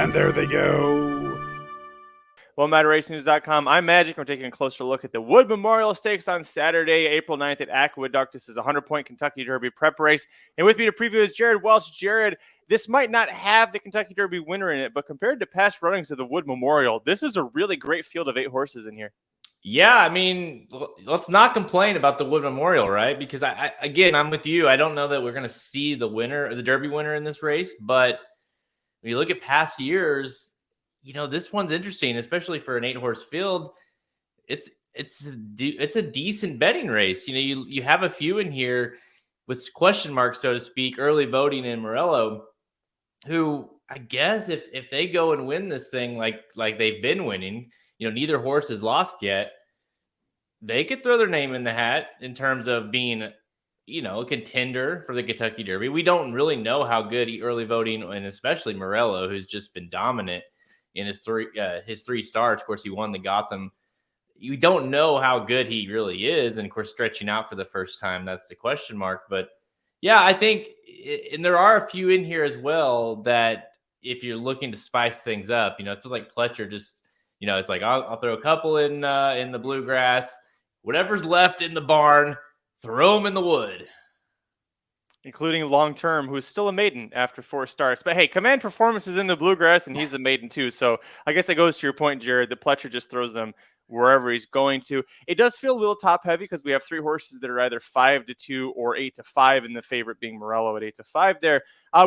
And there they go. Well, MadRacingNews.com, I'm Magic. We're taking a closer look at the Wood Memorial Stakes on Saturday, April 9th at Aqueduct. This is a 100-point Kentucky Derby prep race. And with me to preview is Jared Welch. Jared, this might not have the Kentucky Derby winner in it, but compared to past runnings of the Wood Memorial, this is a really great field of 8 horses in here. Yeah, I mean, let's not complain about the Wood Memorial, right? Because, again, I'm with you. I don't know that we're going to see the winner, the Derby winner in this race. But when you look at past years, this one's interesting, especially for an 8-horse field. It's a decent betting race. You have a few in here with question marks, so to speak, early voting in Morello, who I guess if they go and win this thing like they've been winning, neither horse has lost yet, they could throw their name in the hat in terms of being, a contender for the Kentucky Derby. We don't really know how good early voting, and especially Morello, who's just been dominant in his three starts. Of course, he won the Gotham. You don't know how good he really is. And of course, stretching out for the first time, that's the question mark. But yeah, I think, and there are a few in here as well that if you're looking to spice things up, it feels like Pletcher just, it's like, I'll throw a couple in the bluegrass, whatever's left in the barn, throw them in the wood. Including Long Term, who's still a maiden after 4 starts. But hey, command performances in the bluegrass, and he's a maiden too. So I guess that goes to your point, Jared, that Pletcher just throws them wherever he's going to. It does feel a little top heavy because we have 3 horses that are either 5-2 or 8-5, and the favorite being Morello at 8-5 there.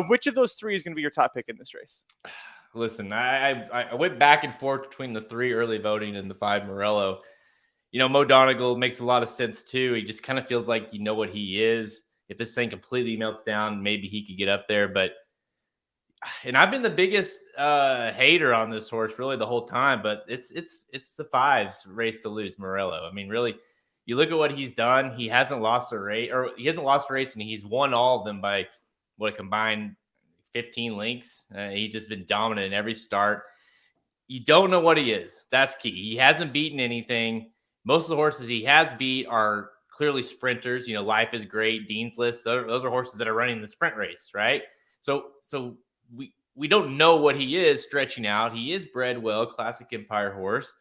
Which of those 3 is going to be your top pick in this race? Listen, I went back and forth between the 3 early voting and the 5 Morello. Mo Donegal makes a lot of sense too. He just kind of feels like what he is. If this thing completely melts down, maybe he could get up there. And I've been the biggest hater on this horse really the whole time. But it's the 5's race to lose, Morello. I mean, really, you look at what he's done. He hasn't lost a race, and he's won all of them by a combined 15 lengths. He's just been dominant in every start. You don't know what he is. That's key. He hasn't beaten anything. Most of the horses he has beat are clearly sprinters. Life is Great, Dean's List. Those are horses that are running the sprint race, right? So we don't know what he is stretching out. He is bred well, classic Empire horse.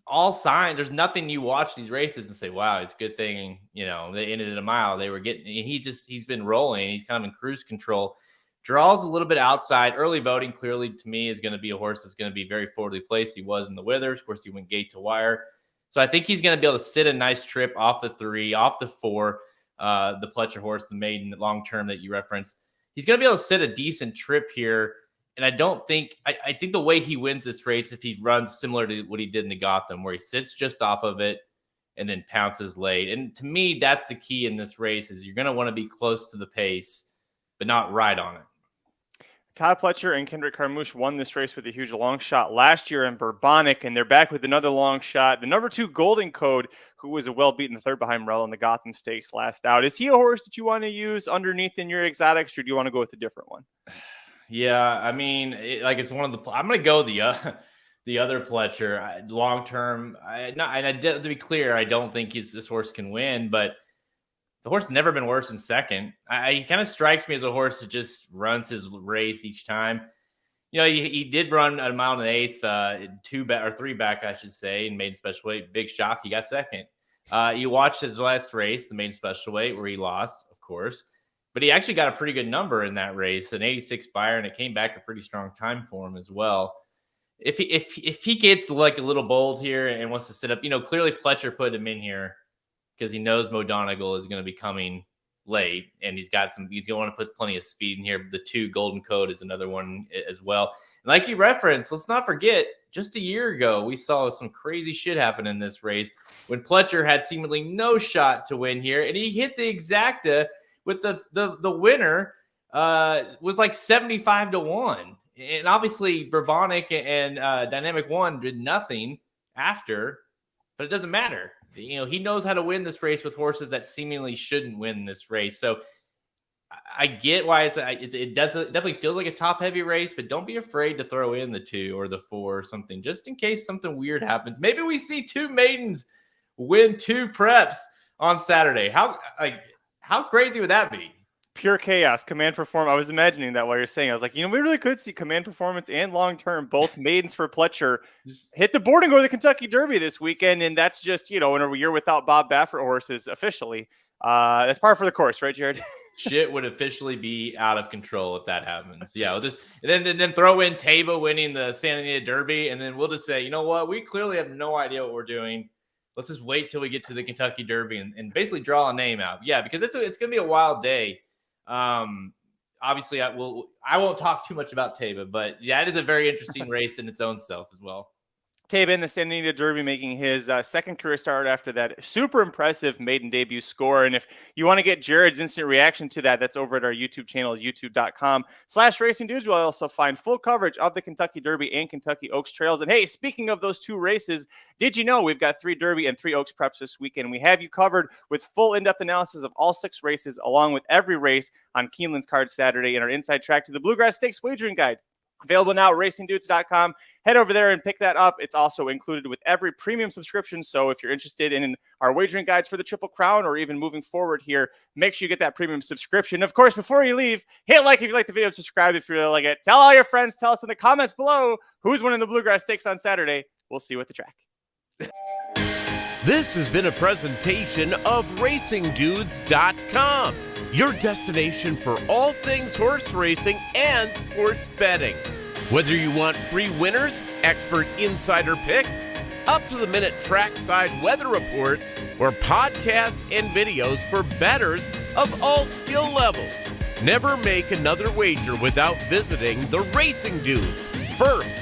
All signs. There's nothing you watch these races and say, wow, it's a good thing. They ended at a mile. They were getting. He's been rolling. He's kind of in cruise control. Draws a little bit outside. Early voting clearly to me is going to be a horse that's going to be very forwardly placed. He was in the Withers. Of course, he went gate to wire. So I think he's going to be able to sit a nice trip off the 3, off the 4, the Pletcher horse, the maiden Long Term that you referenced. He's going to be able to sit a decent trip here. And I think the way he wins this race, if he runs similar to what he did in the Gotham, where he sits just off of it and then pounces late. And to me, that's the key in this race is you're going to want to be close to the pace, but not right on it. Todd Pletcher and Kendrick Carmouche won this race with a huge long shot last year in Bourbonic, and they're back with another long shot. The number 2 Golden Code, who was a well-beaten 3rd behind Morello in the Gotham Stakes last out. Is he a horse that you want to use underneath in your exotics, or do you want to go with a different one? Yeah, I mean, it's one of the. I'm going to go the other Pletcher, Long Term. To be clear, I don't think this horse can win, but the horse has never been worse than second. He kind of strikes me as a horse that just runs his race each time. He did run a mile and an 1/8, 3 back, I should say, and maiden special weight. Big shock, he got second. You watched his last race, the maiden special weight, where he lost, of course. But he actually got a pretty good number in that race, an 86 buyer, and it came back a pretty strong time for him as well. If he gets like a little bold here and wants to sit up, clearly Pletcher put him in here because he knows Mo Donegal is going to be coming late, and he's going to want to put plenty of speed in here. The 2 Golden Code is another one as well. And like you referenced, let's not forget, just a year ago, we saw some crazy shit happen in this race when Pletcher had seemingly no shot to win here, and he hit the exacta with the winner was like 75-1. And obviously Bourbonic and Dynamic One did nothing after, but it doesn't matter. He knows how to win this race with horses that seemingly shouldn't win this race. So I get why it definitely feels like a top heavy race, but don't be afraid to throw in the 2 or the 4 or something, just in case something weird happens. Maybe we see 2 maidens win 2 preps on Saturday. How crazy would that be? pure chaos. Command Perform. I was imagining that while you're saying. I was like, we really could see Command Performance and Long Term, both maidens for Pletcher, hit the board and go to the Kentucky Derby this weekend. And that's just, in a year without Bob Baffert horses officially. That's par for the course, right, Jared? Shit would officially be out of control if that happens. Yeah, we'll just and then throw in Taba winning the Santa Anita Derby, and then we'll just say, you know what, we clearly have no idea what we're doing. Let's just wait till we get to the Kentucky Derby and basically draw a name out. Yeah, because it's going to be a wild day. Obviously, I won't talk too much about Taba, but yeah, it is a very interesting race in its own self as well. Taba in the Santa Anita Derby making his second career start after that super impressive maiden debut score. And if you want to get Jared's instant reaction to that, that's over at our YouTube channel, youtube.com/Racing Dudes. You'll also find full coverage of the Kentucky Derby and Kentucky Oaks Trails. And hey, speaking of those two races, did you know we've got 3 Derby and 3 Oaks preps this weekend? We have you covered with full in-depth analysis of all 6 races, along with every race on Keeneland's card Saturday in our Inside Track to the Bluegrass Stakes wagering guide. Available now at racingdudes.com. Head over there and pick that up. It's also included with every premium subscription. So if you're interested in our wagering guides for the Triple Crown or even moving forward here, make sure you get that premium subscription. Of course, before you leave, hit like if you like the video, subscribe if you really like it. Tell all your friends, tell us in the comments below who's winning the Bluegrass Stakes on Saturday. We'll see you at the track. This has been a presentation of RacingDudes.com, your destination for all things horse racing and sports betting. Whether you want free winners, expert insider picks, up-to-the-minute trackside weather reports, or podcasts and videos for bettors of all skill levels. Never make another wager without visiting the Racing Dudes. First,